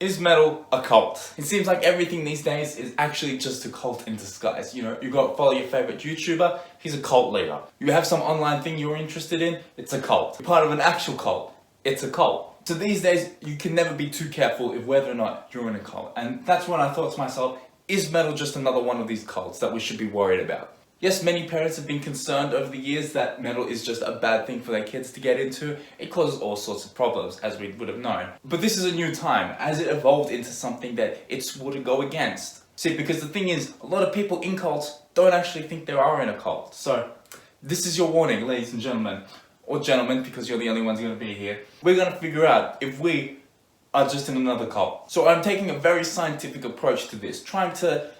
Is metal a cult? It seems like everything these days is actually just a cult in disguise. You know, you got follow your favorite YouTuber, he's a cult leader. You have some online thing you're interested in, it's a cult. You're part of an actual cult, it's a cult. So these days, you can never be too careful if whether or not you're in a cult. And that's when I thought to myself, is metal just another one of these cults that we should be worried about? Yes, many parents have been concerned over the years that metal is just a bad thing for their kids to get into. It causes all sorts of problems, as we would have known. But this is a new time, as it evolved into something that it's would to go against. See, because the thing is, a lot of people in cults don't actually think they are in a cult. So, this is your warning, ladies and gentlemen. Or gentlemen, because you're the only ones going to be here. We're going to figure out if we are just in another cult. So I'm taking a very scientific approach to this, trying to,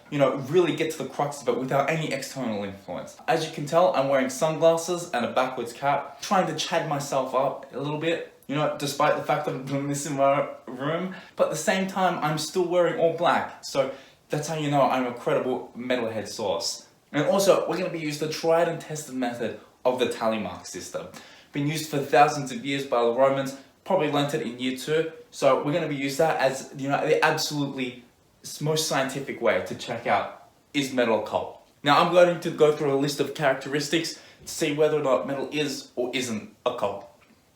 really get to the crux of it without any external influence. As you can tell, I'm wearing sunglasses and a backwards cap, trying to chat myself up a little bit, despite the fact that I'm doing this in my room. But at the same time, I'm still wearing all black. So that's how you know I'm a credible metalhead source. And also, we're going to be using the tried and tested method of the tally mark system. Been used for thousands of years by the Romans, probably learnt it in year 2. So we're going to be using that as, the absolutely most scientific way to check out, is metal a cult? Now I'm going to go through a list of characteristics to see whether or not metal is or isn't a cult.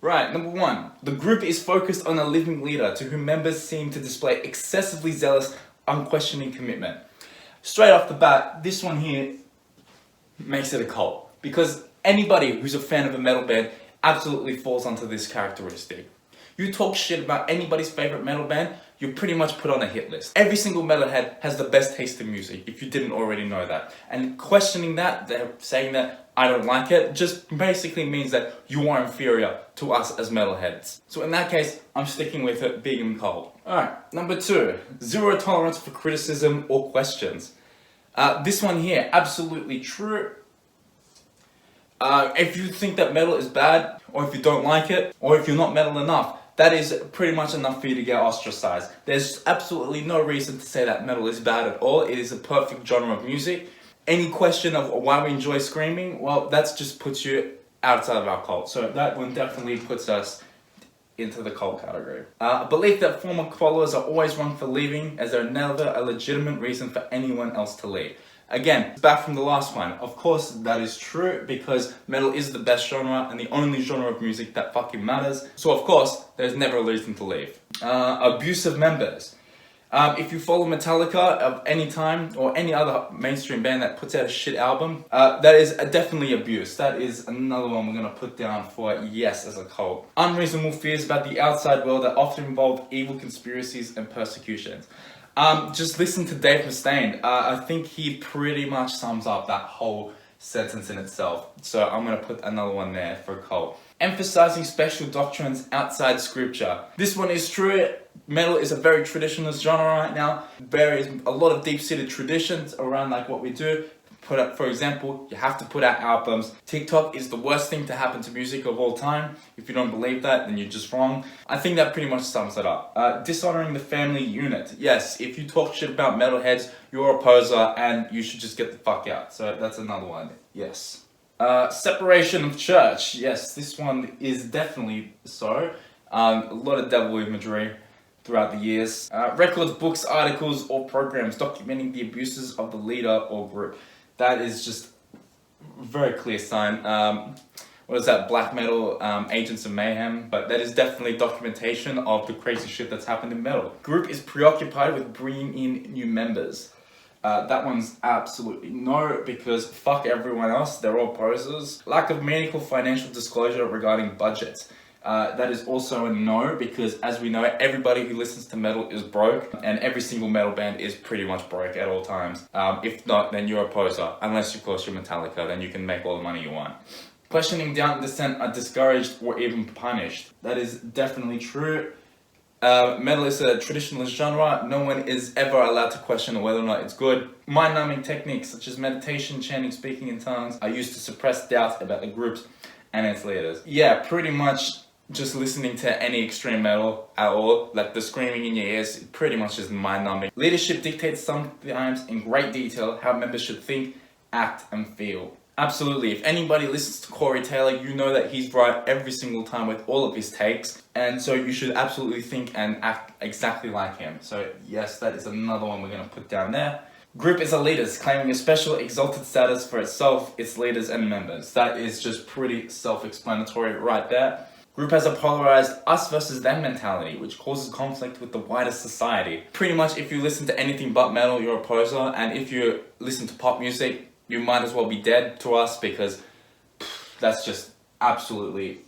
Right, number 1. The group is focused on a living leader to whom members seem to display excessively zealous, unquestioning commitment. Straight off the bat, this one here makes it a cult. Because anybody who's a fan of a metal band absolutely falls onto this characteristic. You talk shit about anybody's favorite metal band, you're pretty much put on a hit list. Every single metalhead has the best taste in music, if you didn't already know that. And questioning that, they're saying that I don't like it, just basically means that you are inferior to us as metalheads. So in that case, I'm sticking with it being cult. Alright, number 2. Zero tolerance for criticism or questions. This one here, absolutely true. If you think that metal is bad, or if you don't like it, or if you're not metal enough, that is pretty much enough for you to get ostracized. There's absolutely no reason to say that metal is bad at all. It is a perfect genre of music. Any question of why we enjoy screaming, well, that just puts you outside of our cult. So that one definitely puts us into the cult category. A belief that former followers are always wrong for leaving, as there's never a legitimate reason for anyone else to leave. Again, back from the last one, of course that is true because metal is the best genre and the only genre of music that fucking matters. So of course, there's never a reason to leave. Abusive members. If you follow Metallica of any time or any other mainstream band that puts out a shit album, that is definitely abuse. That is another one we're going to put down for yes as a cult. Unreasonable fears about the outside world that often involve evil conspiracies and persecutions. Just listen to Dave Mustaine. I think he pretty much sums up that whole sentence in itself. So I'm going to put another one there for a cult. Emphasizing special doctrines outside scripture. This one is true. Metal is a very traditionalist genre right now. There is a lot of deep-seated traditions around like what we do. For example, you have to put out albums. TikTok is the worst thing to happen to music of all time. If you don't believe that, then you're just wrong. I think that pretty much sums it up. Dishonoring the family unit. Yes, if you talk shit about metalheads, you're a poser and you should just get the fuck out. So that's another one. Yes. Separation of church. Yes, this one is definitely so. A lot of devil imagery throughout the years. Records, books, articles, or programs documenting the abuses of the leader or group. That is just a very clear sign. What is that? Black metal, Agents of Mayhem. But that is definitely documentation of the crazy shit that's happened in metal. Group is preoccupied with bringing in new members. That one's absolutely no, because fuck everyone else, they're all posers. Lack of meaningful financial disclosure regarding budgets. That is also a no, because as we know, everybody who listens to metal is broke, and every single metal band is pretty much broke at all times. If not, then you're a poser. Unless, of course, you're Metallica, then you can make all the money you want. Questioning down dissent are discouraged or even punished. That is definitely true. Metal is a traditionalist genre. No one is ever allowed to question whether or not it's good. Mind-numbing techniques such as meditation, chanting, speaking in tongues are used to suppress doubt about the groups and its leaders. Yeah, pretty much just listening to any extreme metal at all, like the screaming in your ears, pretty much is mind-numbing. Leadership dictates sometimes in great detail how members should think, act, and feel. Absolutely. If anybody listens to Corey Taylor, you know that he's right every single time with all of his takes. And so you should absolutely think and act exactly like him. So yes, that is another one we're going to put down there. Group is elitist, claiming a special exalted status for itself, its leaders and members. That is just pretty self-explanatory right there. Group has a polarized us versus them mentality, which causes conflict with the wider society. Pretty much if you listen to anything but metal, you're a poser, and if you listen to pop music, you might as well be dead to us, because that's just absolutely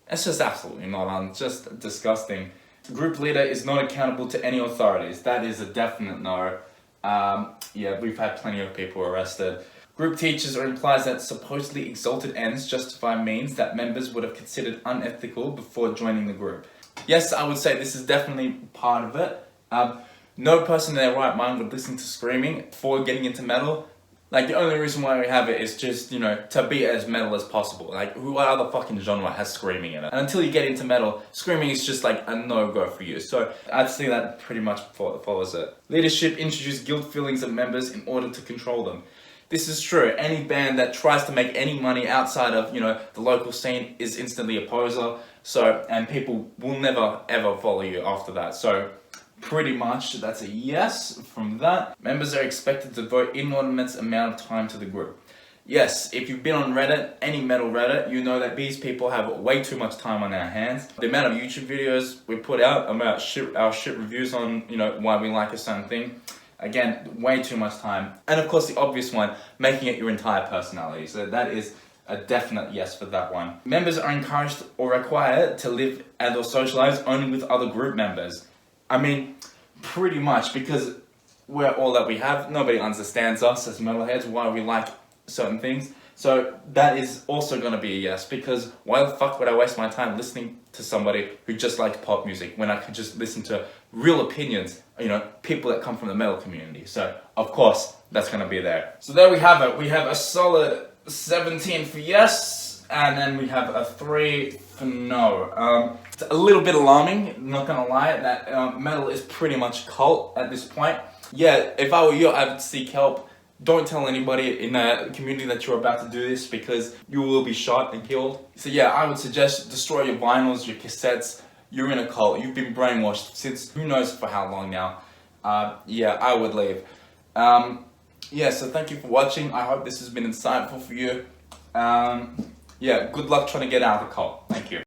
not on, just disgusting. Group leader is not accountable to any authorities. That is a definite no. Yeah, we've had plenty of people arrested. Group teaches or implies that supposedly exalted ends justify means that members would have considered unethical before joining the group. Yes, I would say this is definitely part of it. No person in their right mind would listen to screaming before getting into metal. Like, the only reason why we have it is just, you know, to be as metal as possible. Like, what other fucking genre has screaming in it? And until you get into metal, screaming is just like a no-go for you. So I'd say that pretty much follows it. Leadership introduces guilt feelings of members in order to control them. This is true. Any band that tries to make any money outside of, you know, the local scene is instantly a poser. So, and people will never ever follow you after that. So pretty much that's a yes from that. Members are expected to devote inordinate amount of time to the group. Yes, if you've been on Reddit, any metal Reddit, you know that these people have way too much time on their hands. The amount of YouTube videos we put out about our shit reviews on, you know, why we like a certain thing. Again, way too much time. And of course the obvious one, making it your entire personality. So that is a definite yes for that one. Members are encouraged or required to live and or socialize only with other group members. I mean, pretty much, because we're all that we have. Nobody understands us as metalheads, why we like certain things. So that is also going to be a yes, because why the fuck would I waste my time listening to somebody who just likes pop music when I could just listen to real opinions, you know, people that come from the metal community. So of course that's going to be there. So there we have it. We have a solid 17 for yes, and then we have a 3 for no. It's a little bit alarming, not gonna lie, that metal is pretty much cult at this point. Yeah, if I were you, I would seek help. Don't tell anybody in the community that you're about to do this, because you will be shot and killed. So yeah, I would suggest destroy your vinyls, your cassettes. You're in a cult. You've been brainwashed since who knows for how long now. Yeah, I would leave. Yeah, so thank you for watching. I hope this has been insightful for you. Yeah, good luck trying to get out of the cult. Thank you.